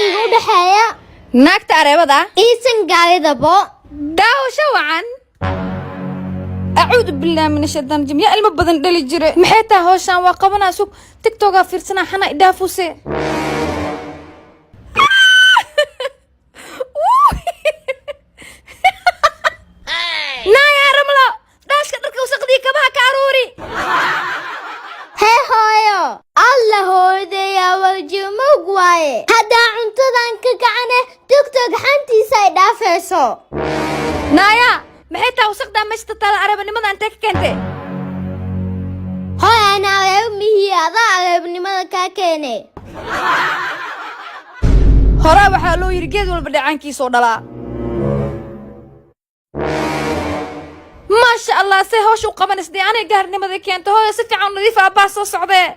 يقول حياة naagta areebada إيسن قاعد أبو daawasho wacan acuudu billahi min ashaytaan rajim yaa ilmo badan dhali jire maxay tahay hawshan waa qabanaa sug tiktoka fiirsana xana idhaafuse naaya ramlo daashka dharka wasaqdii kabaha ka aruuri هاي هايو الله هودي وجموج واي هذا عنتدان كقعنة تيك توك حنتي سايدا فيسو naaya maxay tahay wasaqdaa meeshta taala arabanimada intee ka keentay هاي أنا أمي هذا ابن ملكا كيني horaa waxaa loo yiri geed walba dhacaankiisoo dhalaa maasha allah say hawsha u qabanaysa anay gaarnimada keento hooyo si fiican nadiif ah baa soo socdee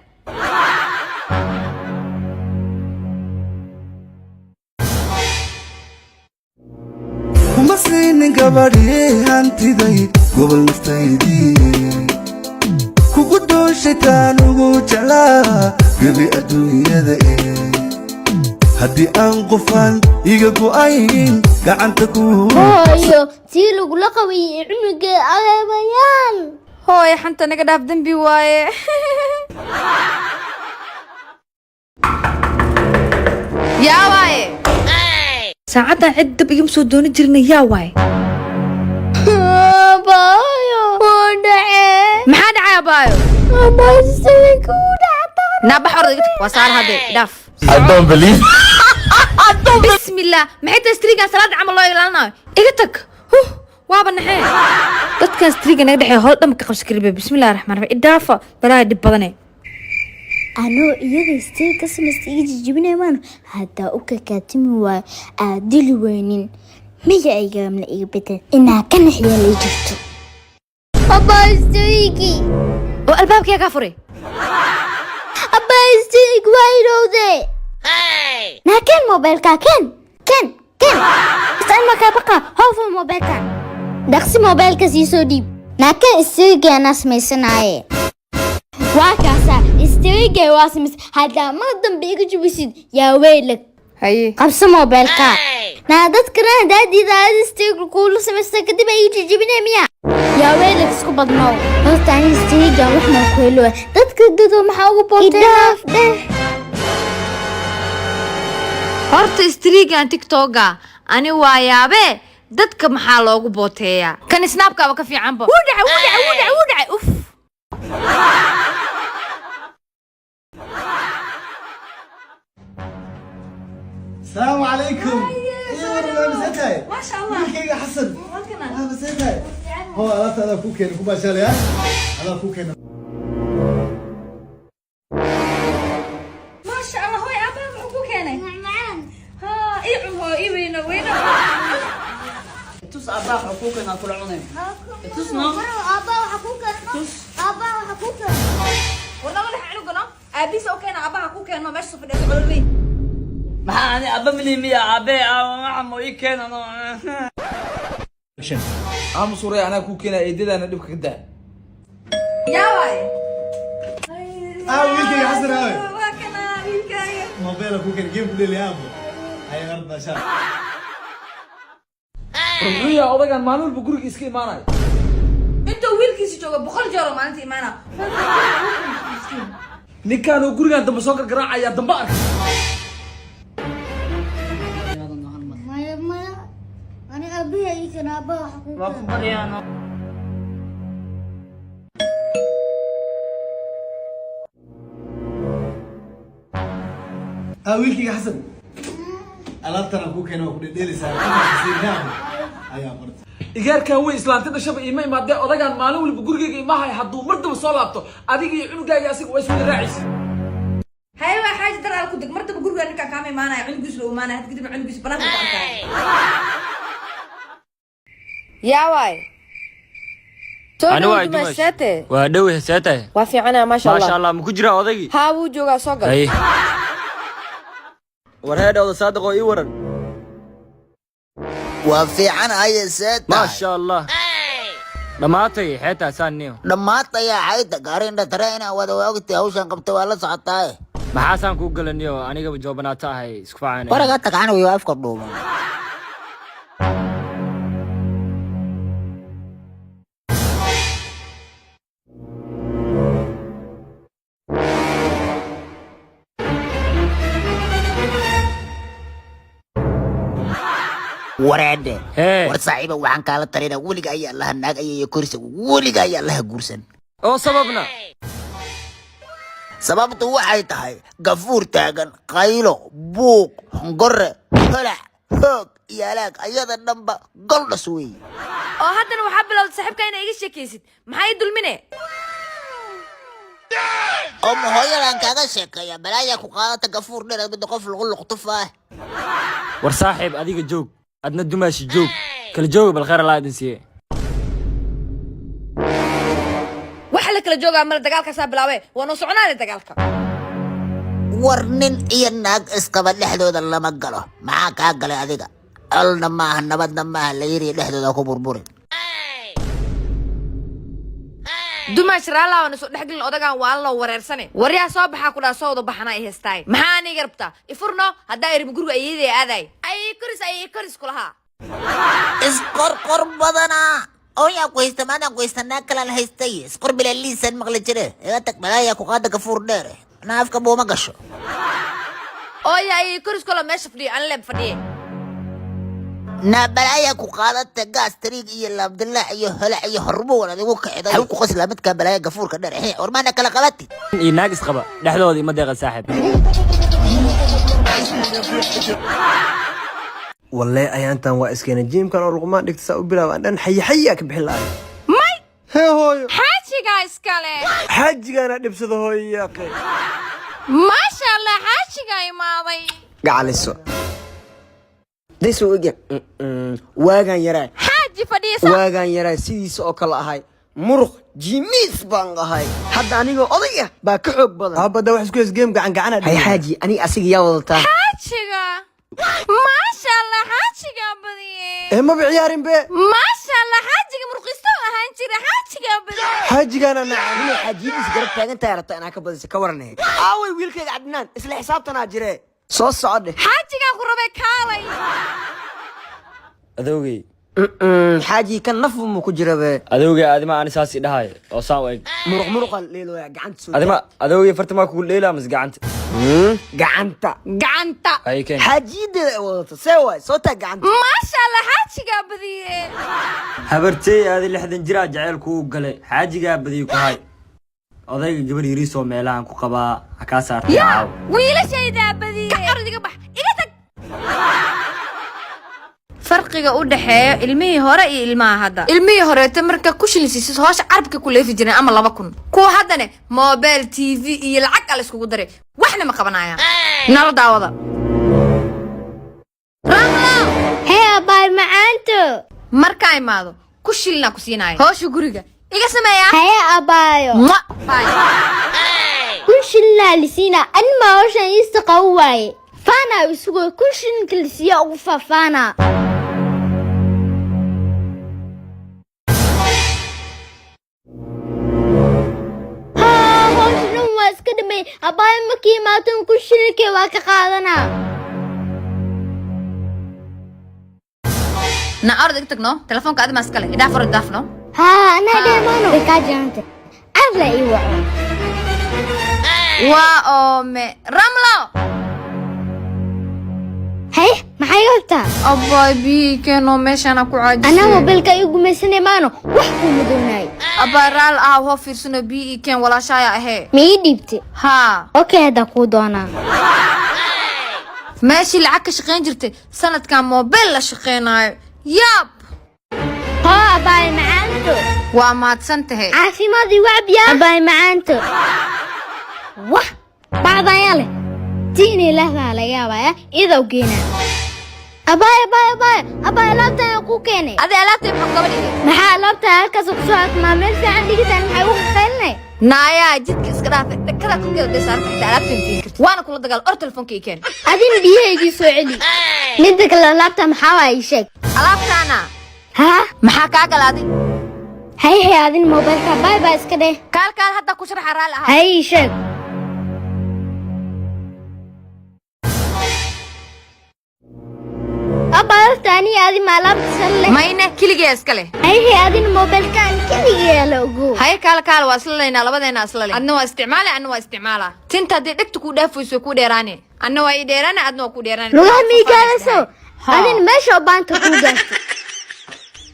kuma siinin gabadhii hantiday gobol naftaydii kugu dooshaytaan ugu jeclaa gebi adduunyada haddii aan qofaan iga go'ayn gacanta ku هايو تيلو لقوي عمق أغيبيان hooyo xanta naga dhaaf dembi waaye yaa waaye saacaddan cid dab igama soo dooni jirnay yaa waaye بايو ودعي maxaa dhacay abaayo بايستيك ودعتا naabax orda iga tag waa saar haddee dhaaf I don't believe بسم الله maxay tahay striigan salaada camal loo ilaalinayo iga tag waaba naxee dadkan striiga naga dhexeeya howl dhamma ka qabsi karibe bismillahi raxmaan raxiim idhaafa balaa dhib badane أنا إذا استيك اسم استيك جبنا مان هذا أوكا كاتمي وعادل وينين ميجا أيجا من إيجابته إنها كان حيا اللي جبته أبا استيكي oo albaabkii ka furay أبا استيك وايرو ذي نا كان موبايل كان استنى بقى هو في الموبايل كان دخسي موبايل كسيسو ديب نا كان استيك يا ناس ميسناي واكاسا استيك واسمس هذا ما ضم بيجي جبسيد يا ويلك haye قبس موبايلك نادت كره دادي دادي استيك كل سمستر كده بيجي جبنا ميا يا ويلك اسكو بدنو بس تاني استيك وحنا كله دتك ددو محاوغ بوتين ده horta striigan tiktoka ani waa yaabe dadka maxaa loogu booteeyaa kan snapkaaba ka fiicanba wuu dhacay uf السلام عليكم. ايوه مسيتاي. ما شاء الله. كيك حسن. مسيتاي. هو انا كوكين كوبا شالي ها. انا كوكين. ما شاء الله هوي ابا محبو كاني نعم ها ايعم هو ايوينا وين tus abaa xuquuqina kula cunay tusno أبا وحكوكا أبا وحكوكا والله ولا حلو قنا ابيس اوكي انا ابا حكو كان ما ماشي في الاسبوع اللي maxaa ani aba milimiya abe waxa mo ii keenano aamus uray anaa ku keenaa eedadaana dhibka ka daa يا واي ويلكي حسن هاي. وكنا ويلكاي موبايل كوكين جيم كل اللي ابو. هاي غرب شاف. ruuya odagan maalin walba guriga iska imaanay انت ويلكيسي جوga boqol jeer oo maalintii imaana ninkaan oo gurigan dambe soo gargaraacaya dambe arka ما أنا أبي يمكن أبا وحكوكا waa ku baryaano ويلكي حسن. alaabtan aan ku keeno ku dhedheelaysaa ayaa qortay igaarkan way islaantay dhashaba iima imaadee odagaan maalin walba gurigayga imahay hadduu mar daba soo laabto adiga iyo cunugaaga asiga waa iswada raacaysa هاي waa xaaji daraal ku dig martaba guriga ninka kaama imaanaya cunugiis loo imaanaya had kadib cunugiis banaanka ku arkay yaa waay أنا وايد دمش وادوي هساته waa fiicana ma sha ما شاء Allah الله مكجرة أودي ها wuu joogaa soo gal أي ورهاد أو صادق أو يورن وفيعان هاي سيتا ما شاء الله dhamaatay xeetaa saaniyo dhamaataya hayda gaarin da tarayna wada waqti hawshan qabtay waa la socotaa maxaasaan kuu galaniyo anigaba joobanaata ahay isku faacana waraga taqaan way afka dhuuman ورده ورصاحبه وحن كالا ترينا وليغا يا الله ناغ اي كرسي وليغا يا الله غورسن oo sababna sababtu waxay tahay gafuur taagan qaylo buuq hongore holac hoog iyalaag ayada dhanba goldhas wey oo haddana waxaa bilowday saaxiibka inay iga sheekaysid maxay dulmine oo hooyadan kaaga sheekaya balaaya ku qaadata gafuur dheer mid qof lagu luqtufaa war saaxiib adiga joog adna dumaashi joog kala joog bal khayr Allah idin siiye waxa la kala joogaa mal dagaalka saa bilaabay waa noo soconaanay dagaalka warnin iyo naag iskaba dhexdooda lama galo maxaa kaa galay adiga alna maaha nabadna maaha la yiri dhexdooda ku burburin dumaash raalawana soo dhexgelin odagaan waa la wareersane waryaa soo baxaa ku dhaa soo wada baxana ay heestaay maxaa aniga rabtaa ifurno haddaa irim guriga ayeeday aaday ay koris kulahaa isqorqor badana oo yaa ku haysta maadaan ku haystanaa kalaan haystay isqor bilaa liisan maqli jire iga tag balaaya ku qaada gafuur dheer naafka buuma gasho oo yaa ay koris kula meesha fadhiyo aan leeb fadhiye na balaaya ku qaadata gaas tariig iyo labdillah iyo holac iyo horbo wala adigu kacida hal ku qosla midka balaaya gafuurka dheer warmaana kala qabati iyo naag isqaba dhexdooda ima deeqa saaxiib والله أيانتان واسكينا جيم كانوا رقمان دكت ساو بلا أن حي كبح الله ماي هي هوي حاجي جايس كله حاجي أنا دبسة هوي يا أخي ما شاء الله حاجي جاي ماضي قال السو ده سو إجا واجن يرى حاجي فديسة واجن يرى سيس أكل هاي مرخ جيميس بانغ هاي حتى أنا جو أضيع بكحب بدن هبا ده وحش كويس جيم قعنا هاي حاجي أنا أسيق يا ولتا حاجي ما شاء الله حاجي بدي ما بعيارين بيه ما شاء الله حاجي مرقصة هانتي حاجي بدي حاجي أنا نعم حاجي بس قربت أنت يا رتا أنا كبر كورني أوي ويلك عدنان إسلا حساب تناجره صوص صعد حاجي قربي كالي adowgay حاجي كان نفو مو كجربه adowgay adima aan saasi dhahay oo saan weeg مرق ليلو يا قعنت سو adowgay fartama ku leela mas gacanta قعنتا ay keen حاجي ده وضت سوى صوتها قعنت ما شاء الله حاجي بدي habartay aad 60 jira jacayl ku galay xaajiga badiyo ku hay odayga gabar yiri soo meelahan ku qabaa ka saartay يا wiilashayda بدي ardiga bax iga tag farqiga u dhaxeeyo ilmihii hore iyo ilmaha hadda ilmihii hore marka ku shilisiisid hoosha carabka ku leefi jireen ama 2,000 kuwa haddana mobile tv iyo lacag ala iskugu daray waxna ma qabanayaan nala daawada ramlo hee abay macaanto marka imaado ku shilna ku siinayo hoosha guriga iga sameeya hee abayo bye كل لسينا أن ما وشان يستقوي فانا يسوي كل كلسيا وفا فانا اسكدمي اباي مكي ماتن كشركي واك قادنا نعرض تكنو تلفونك ادم اسكله اذا فرد دافنو ها انا ديمانو بكاجي انت عرلا ايوا وامي رملو هاي maxay qabtaa abay bi keeno meeshana ku caajis ana mobilka igu meesane maano wax ku mudoonay abaral ah ho fiirsano bi keen walaashaya ahe mi dhibti ha okay hada ku doona meeshi lacag ka shaqeyn jirtay sanadkan mobil la shaqeynayo yab ha abay macaanto waa maadsantahay caafimaadii wacbiya abay macaanto wah baadayale تيني لهلا لقاها إذا وقينا أباي لابتا يقو كيني أذي لابتا يبحق قبلي محا لابتا هكا سبسوات ما ملسي عندي كتا محا يوخ خيلني نايا جدك اسكرافة كذا كل كذا بيصار حتى لابتا يمكن وانا كل دقال أر تلفون كي كان أدين بيه يجي سوعلي ندك لابتا محاوا يشيك لابتا أنا ها محا كاقل هذي هاي هذه الموبايل باي اسكده كال حتى كشرح رالها هاي يشيك أني هذه ما لابس mayne keligeed iska leh هي هذه الموبايل كان كذي لوجو haye kaala waa isla leynaa labadeena isla leh adna waa isticmaala anna waa isticmaala tinta hadday dhegta ku dhaafayso ku dheeraane anna waa ii dheeraane adna waa ku dheeraane لغة ميكالسو هذه ماشي بانت كوجا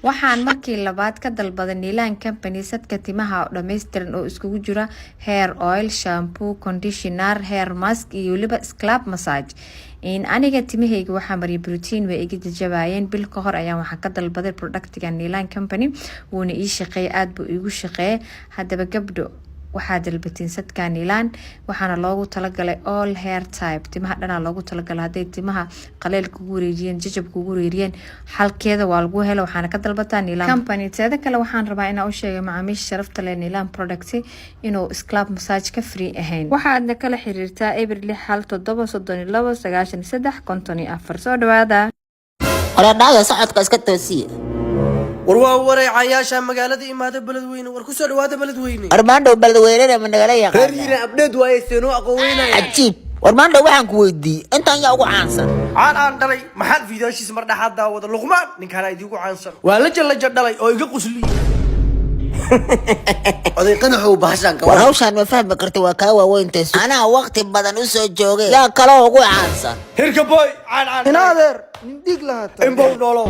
waxaan markii labaad ka dalbaday Nilan Company sadka timaha oo dhameystiran oo iskugu jira hair oil, shampoo, conditioner, hair mask iyo waliba scalp massage. in aniga timahayga waxaa mariyay protein way iga jajabayeen bil ka hor ayaan waxaan ka dalbaday productiga Nilan Company wuuna ii shaqeeyay aad buu iigu shaqeeyay hadaba gabdho waxaa dalbateen sadka Nilan waxaana loogu talagalay all hair type timaha dhana loogu talagalay haday timaha qaleel kugu wareejiyeen jajab kugu wareeriyeen halkeeda waa lagu helo waxaana ka dalbataa Nilan Company teeda kale waxaan rabaa inaan u sheego macaamiisha sharafta leh Nilan product inuu scalp massage ka free ahayn waxaadna kala xiriirtaa April 7329353 soo dhawaada Ora dhaga socodka iska toosiye warwaa wareecayaasha magaalada imaada beledweyne war ku soo dhawaada beledweyne Armando beledweyne ma nagala yaqaan reer yira abdeed waaye seenoo aqoonayna Ajiib Armando waxaan ku weydiiyay intaan yaa ugu caansan aan dhalay maxaad fiidaashiisa mar dhaxaad daawada luqmaan ninkaan ay ugu caansan waa la dhalay oo iga qusliyay oday qanaxu baashan ka war hawshan ma fahmi kartay waa ka waaweyntaas anaa waqti badan u soo joogay yaa kala ugu caansan hirka boy aan inaadeer dig lahaata imbo dholo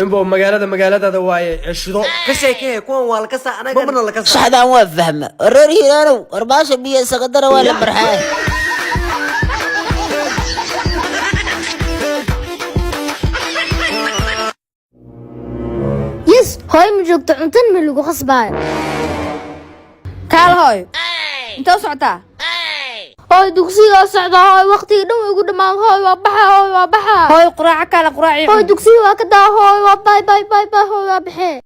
imbo magaalada waaye shido ka sheekay kuwan waa la ka saa anaga ma la ka saa saxdaan waa fahma reer hiiraanow warbaasha biyo sagadara waa la barxaa يس هاي مجوقت عنتن من لغو خصبان kaal hooy inta u socotaa هاي دوكسيغا سعدا هاي وقتي دم يقول دمان هاي وابحا hooy quraaca kala quraaci هاي دوكسيغا كدا هاي واباي باي هاي وابحي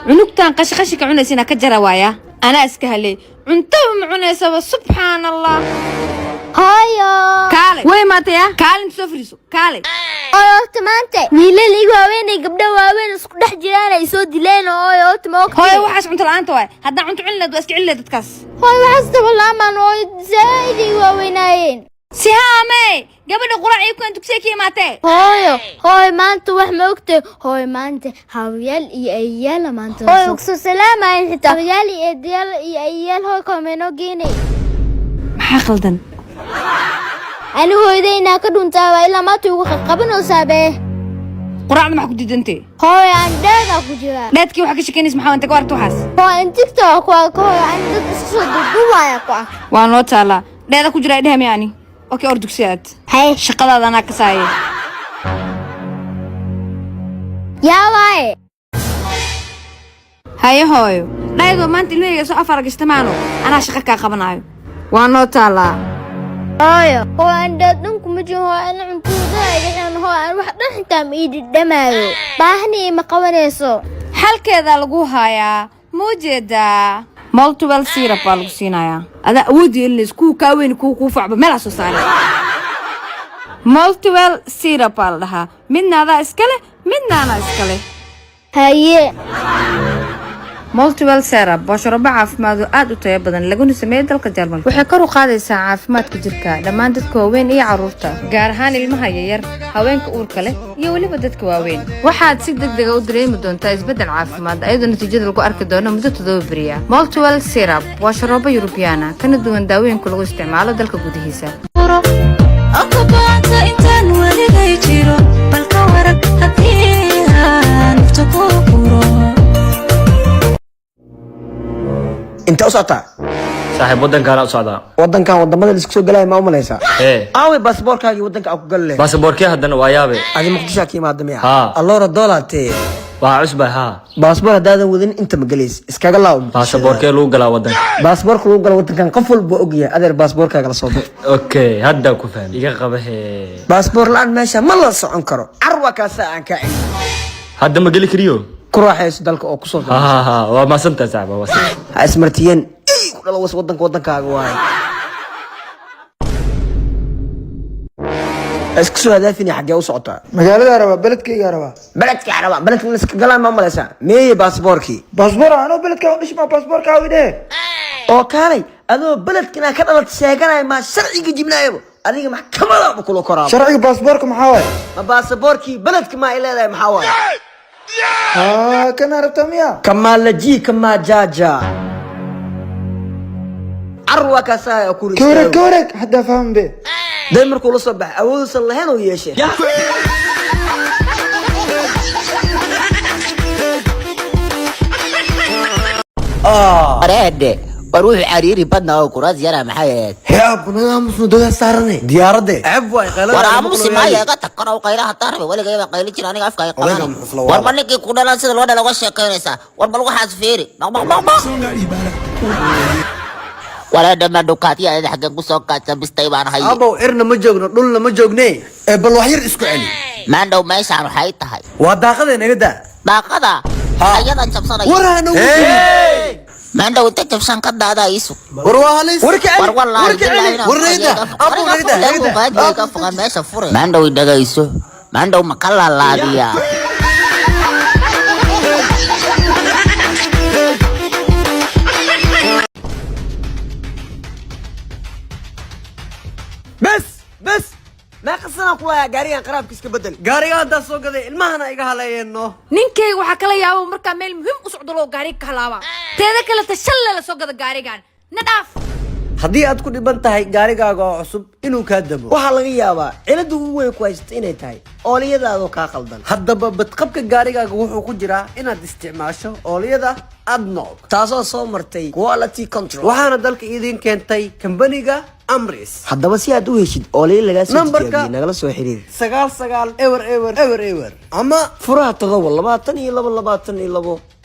cunugtan qashi ka cunaysina ka jara waaya ana iska halay cunto ma cunaysaba subhanallah هاي kaale way maataya kaalin soo firiso kaale هاي تمانتي ويلي واوين قبل واوين اسكو دخ جيران اي سو ديلين هاي تموك hooy waxaas cunto la'aanta waay haddaan cunto cunilad waa iska cililad dadkaas هاي وحسد والله ما نوي زايد واويناين sihaamey gabadha quraaci ku dugsiga ka imaatee هاي ما انت wax ma ogtay هاي ما انت hawiyal iyo ayyaal ma anta هاي ugu salaamayn xitaa hawiyal iyo ayyaal hooy koomeno geenay maxaa qaldan ani hooyadayna ka dhuntaa waa ilaa maanta ugu qabanaysaa bee quraacda maxaa ku diidantay hooy aan dheeda ku jira dheedkii waxa ka shaqeynaysa maxaa inta ka warta waxaas hooy in TikTok waa ka hooy aan dad isu soo duubaya ku ah waa noo taala dheeda ku jira idhaam yaani okay or dugsiyaad hay shaqadaada anaa ka saayay yaa waay haye hooyo dhaydo maanta ilmahayga soo afar gastamaano anaa shaqo kaa qabanayo waa noo taalaa hooy aan dad dhanku ma jiro hooy aan cuntada ayaan hooy aan wax dhan xitaa ma ii dhamaado baahni ma qabanayso halkeeda lagu hayaa muujeedaa multiple syrup baa lagu siinayaa adaa awoodi in isku ka weyn ku facba meel soo saaray multiple syrup baa la dhahaa midna adaa iskale midna ana iskale haye multiple syrup waa sharoobo caafimaad oo aad u tayo badan laguna sameeyay dalka Jarmalka waxay kor u qaadaysaa caafimaadka jirka dhammaan dadka waaweyn iyo carruurta gaar ahaan ilmaha yar haweenka uurka leh iyo waliba dadka waaweyn waxaad si degdeg ah u dareemi doontaa isbedel caafimaad ayadoo natiijada lagu arki doono muddo 7 bariya multiple syrup waa sharoobo Europeana kana duwan daawooyinka lagu isticmaalo dalka gudihiisa inta u socotaa saaxiib wadankaana u socdaa wadankan wadamada la isku soo galay ma u malaysaa ee aawe baasaboorkaaga wadanka aan ku gal leh baasaboorkee haddana waa yaabe adi muqdisho ka imaada miya Haa. allora doolaatee waa cusba haa baasaboor haddaadan wadin inta ma gelays iskaga laaw baasaboorkee lagu galaa wadanka baasaboorka lagu galo wadankan qof walba ogyahay adeer baasaboorkaaga la soo dir okay hadda ku fahmi iga qabahe baasaboor la-aan meesha ma la socon karo carwa kaasa aan ka celin hadda ma geli kariyo ku raaxayso dalka oo kusoo ها ها ها وما سنت صعبة وصل ha ismartiyeen ku dhalo was wadankaaga waaye isku soo hadaafini xagee u socotaa magaalada rabaa beledkayga rabaa beledka la iska galaan ma malaysaa meeye baasaboorkii baasaboor anoo beledka u dhishmaa baasaboorkaa idhee oo kaalay adoo beledkina ka dhalat sheeganaya maa sharciga jibnaayaba adiga maxkamada ba kula koraa sharciga baasaboorka maxaa waay ma baasaboorkii beledka ma ay leedahay maxaa waay kana rabtaa miya kama laji kama jaja arwa kasaa ku risaa كورك حتى فهم به day markuu la soo baxay awoodusan lahayn oo yeeshay Arede, baruux cariiri badna oo kuraas yara maxay يا ابو نظام مسنودها سارني ديارده عب واي قلب war aamusi maayo ka takaro qaylaha tarbe waliga qayli jira aniga afka ay qabaan war markii ku dhalan sida loo dhalo waxa sheekeynaysa war bal waxaas fiiri wala dama dukaati ay xagga ku soo kaacsan bistay baan hay abo irna ma joogno dhulna ma joogne bal wax yar isku celi maandow meeshaan waxay tahay waa daaqada naga daa daaqada ayada jabsanay warana maandow inta jabsan ka daada isu war waa halis war wallahi warayda abo naga ka fogaan meesha fure maandow dhagayso maandow ma kala laadiya بس ما قصنا كلها gaarigan qaraabkiis ka bedel gaariga hadda soo gaday ilmahana iga haleeyno ninkayga waxa kala yaabo marka meel muhiim u socdo loo gaari ka halaaba teeda kale tashalle la soo gada gaarigan nadaaf haddii aad ku dhiban tahay gaarigaaga oo cusub inuu kaa damo waxaa laga yaabaa cilada ugu weyn ku haysta inay tahay ooliyadaadoo kaa qaldan haddaba badqabka gaarigaaga wuxuu ku jiraa inaad isticmaasho ooliyada adnog taasoo soo martay quality control waxaana dalka idin keentay kambaniga amris haddaba si aad u heshid ooliyo lagaa soo tijaabiyey nagala soo xiriir 99 ama furaha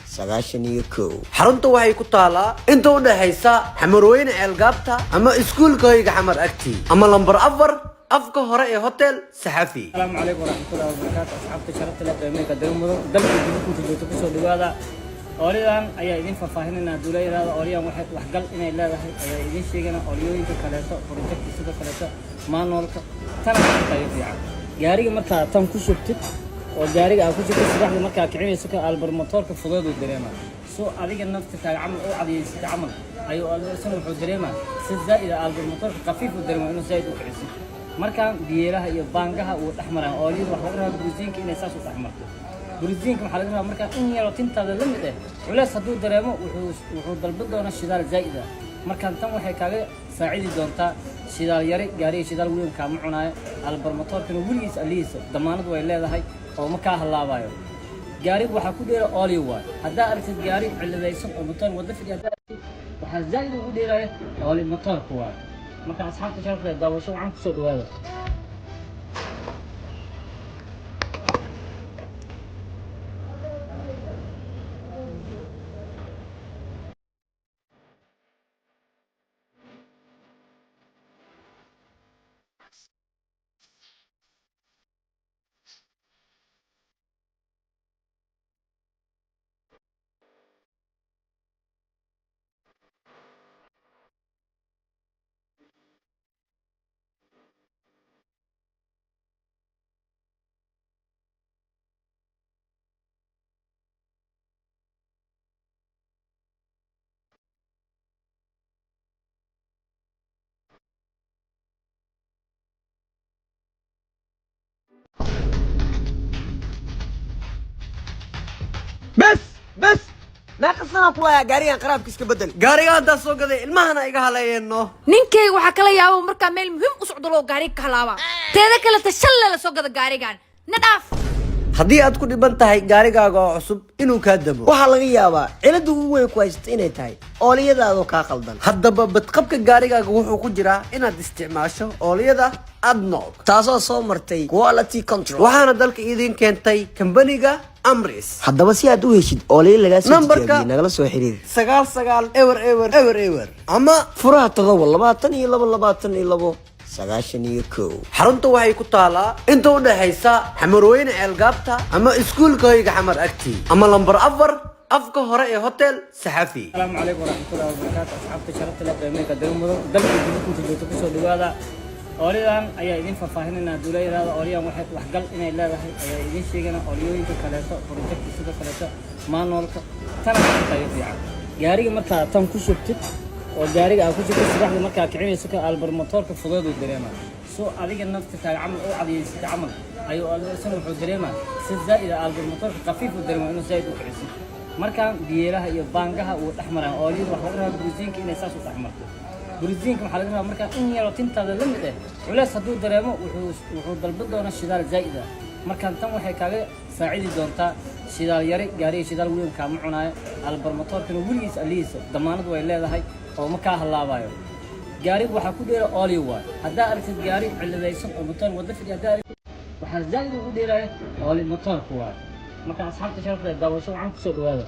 722 xarunta waxay ku taalaa inta u dhaxaysa xamarweyne ceelgaabta ama iskuulka hoyga xamar agti ama lambar 4 afka hore ee hotel saxafi السلام عليكم ورحمة الله وبركاته أصحابي شرفت لك بأمريكا دلمدو دلك جدكم تجوتو كسو دوادا أوليان أيا إذن ففاهننا دولي هذا أوليان واحد وحقل إنا إلا ذا أيا إذن شيئنا أوليوين كاليسا بروجكت سيدا كاليسا ما نولك تانا كتا يفيعا ياريك مركا تم كشبتت وجاريك أكو شبتت سباح مركا كعين يسكا ألبر موتور كفضيض الدريما سو أذيك النفط كعمل أو عدي يسكا عمل أيو ألبر الدريما سيدا إذا ألبر موتور خفيف الدريما إنه زايد وكعيسي markaan biyeelaha iyo baangaha uu dhaxmaraa ooliyada waxa laga rabaa buriisiinka inay saas u dhaxmarto buriisiinka waxa laga rabaa markaa in yaro tintaada la mid ah culays hadduu dareemo wuxuu dalban doonaa shidaal zaa'id ah markaan tan waxay kaaga saacidi doontaa shidaal yari gaariga shidaal weyn kaama cunaayo albar motoorkana weligiis alihiisa damaanad way leedahay oo ma kaa halaabayo gaariga waxaa ku dheera ooliyo waay haddaa aragtid gaari ciladaysan oo motoor wadda fidhi haddaa aragtid waxaa zaa'id ugu dheeraya ooli motoorka waay marka asxaabta sharafta daawasho waxaan kusoo dhawaada بس ما قصنا كلها gaarigan qaraabkiis ka bedel gaariga hadda soo gaday ilmahana iga haleeyno ninkayga waxa kala yaabo marka meel muhiim u socdo loo gaari ka halaaba teeda kale tashalle la soo gada gaarigan nadaaf haddii aad ku dhiban tahay gaarigaaga oo cusub inuu kaa damo waxaa laga yaabaa cilada ugu weyn ku haysta inay tahay ooliyadaadoo kaa qaldan haddaba badqabka gaarigaaga wuxuu ku jiraa inaad isticmaasho ooliyada adnog taasoo soo martay quality control waxaana dalka idin keentay kambaniga amris haddaba si aad u heshid ooliyo lagaa soo tijaabiyey nagala soo xiriir 99 ama furaha 722 xarunta waxay ku taalaa inta u dhaxaysa xamarweyne ceelgaabta ama iskuulka hoyga xamar agti ama lambar 4 afka hore ee hotel saxafi السلام عليكم ورحمة الله وبركاته أصحابي شرفت لك بأمريكا دلمدو دلك جدكم تجوتو كسو دوادا أوليان أيا إذن ففاهننا دولي هذا أوليان واحد وحقل إنا إلا ذا أيا إذن شيئنا أوليوين كاليسا بروجكت سيدا كاليسا ما نولك تانا كتا يفيعا ياريك مركا تم كشبتت وجاريك أكو شبتت سباح مركا كعين يسكا ألبر موتور كفضيض الدريما سو أديك النفط تاع عمل أو عادي عمل أيوة سنة وحدريمة سزائد الموتور خفيف ودريمة إنه زايد وكعسي مركان بيلها يبانجها وتحمرها أولي وحولها بروزين كإنه أساس وتحمر بروزين كم حالتها مركان إن يلو تنتا ذلهم ده ولا صدور دريمة وحود البضة ونشدار زايدة مركان تم وحكاية ساعد دونتا شدار يري جاري شدار وين كامعنا البرموتور كانوا وليس أليس ضمانة ويلا هاي أو مكاه الله بايو جاري وحكودير أولي واي هذا أركض جاري على ذا يسمى الموتور وظف جاري وحزايد وكودير أولي الموتور كوار ما كان أصحاب تشرف الدواء شو عم تسوي هذا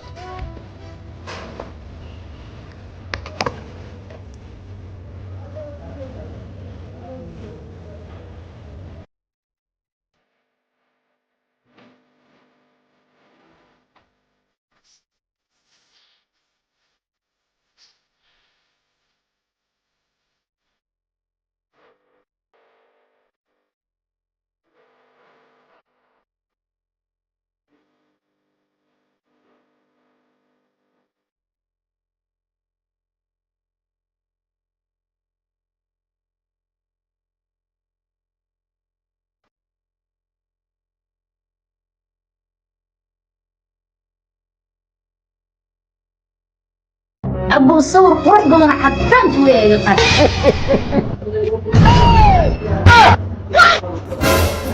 أبو صور قرب بدنا حتى نسوي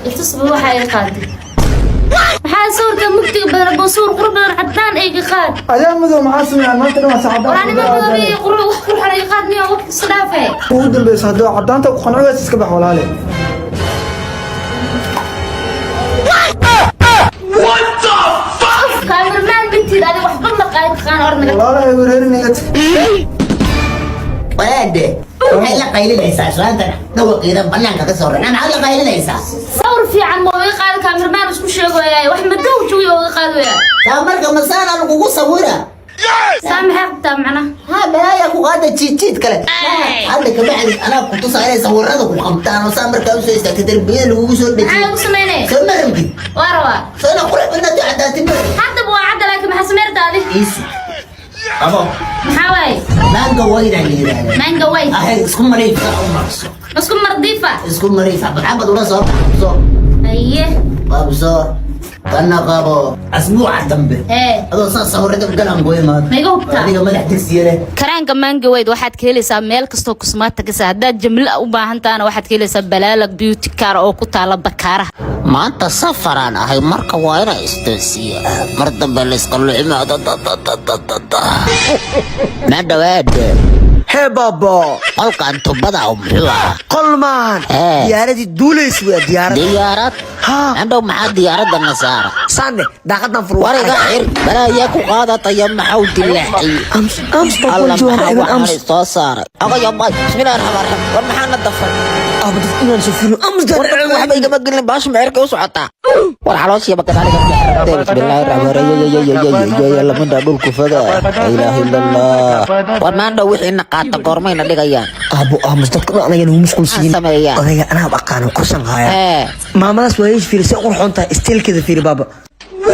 التصبح وحي قادي maxaa sawirka mugtiga badan boo sawir qurux badan cadaan ay qaad ayaa madow maxaa sameeyaan maanta dhan saacada waxaan madow qurux ay qaadniyo waqti sadaafe ugu dambeeyay hadda cadaanta ku qancaysa iska bax walaale what the fuck cameraman binti dadi wax badan qaad qaan ornaga walaale weerarnayad walaade waxay la qaylinaysaa saanta dhawqiida banaanka ka soo rarnaan hada qaylinaysaa صور في عن موضوع قال كاميرمان اسمه شيء وياي واحمد دو شوي وقال وياي تامرك مسانا لو صورها سامحك معنا ها بلايا كو قاعده تشيت كله هذا كبعد انا كنت صاير صورته وقمتان وسامرك او سيستا تدربيه لو سو دجي انا سمينه سمرمك واروا سنه قرب انت عدات حتى بو عد لكن ما سمرت هذه ايسي ابو محاوي مانجا وين اللي مانجا وين اهي اسكم مريفه او مرسو اسكم مرضيفه اسكم مريفه محمد ولا صار ايه ابو صار كنا قابو اسبوع دمبه هذا صورته بقلم بوي ما يقوبتا aniga madax digsiye karaanka manga weyd waxaad ka helaysaa meel kasto kusmaata ka saada jamil u baahantaana waxaad ka helaysaa balaalag beauty car oo ku taala bakaaraha maanta safaraan ahay marka waa ina istaasiya mar dambe la isqallo imaada ma dhawaad hee baba qolkan tubada oo muxuu ah qolmaan diyaaradii duulays waa diyaarad عنده معاه ديارة النصارى صانع داقتنا في الورق غير بلا ياكو قادة طيب محاول تلاحي أمس طبعا جواب أمس صار أغا يا بسم الله الرحمن الرحيم والمحانا الدفر بدنا نشوفينه أمس ده واحد يجمع قلنا باش معركة وسعطة والحلاس يبقى عليك بسم الله الرحمن الرحيم يلا من دابل كفدا لا إله إلا الله وما عنده وحي إنك قاعد تقرمين اللي غيان أبو أمس ده أنا ينو مشكل سين أنا بقى أنا كوسن هاي ماما سويش في رسالة قرحونتا استيل كذا في بابا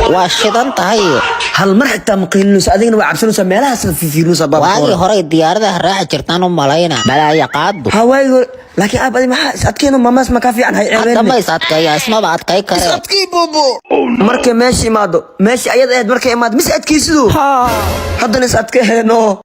واشدان تهي هل مرح تامقين نوس أدينا وعبسنا سميلها في نوس بابا واجي هراي الديار ده راح جرتانو ملاينا بلا يقعد هواي لكن أبدي ما سأتكينو ماما ما كافي عن هاي عيبين ما يسأتكي اسمه بعدكي كره سأتكي بابا مركي ماشي مادو ماشي أياد مركي ماد مش أتكي سدو هذا نسأتكي نو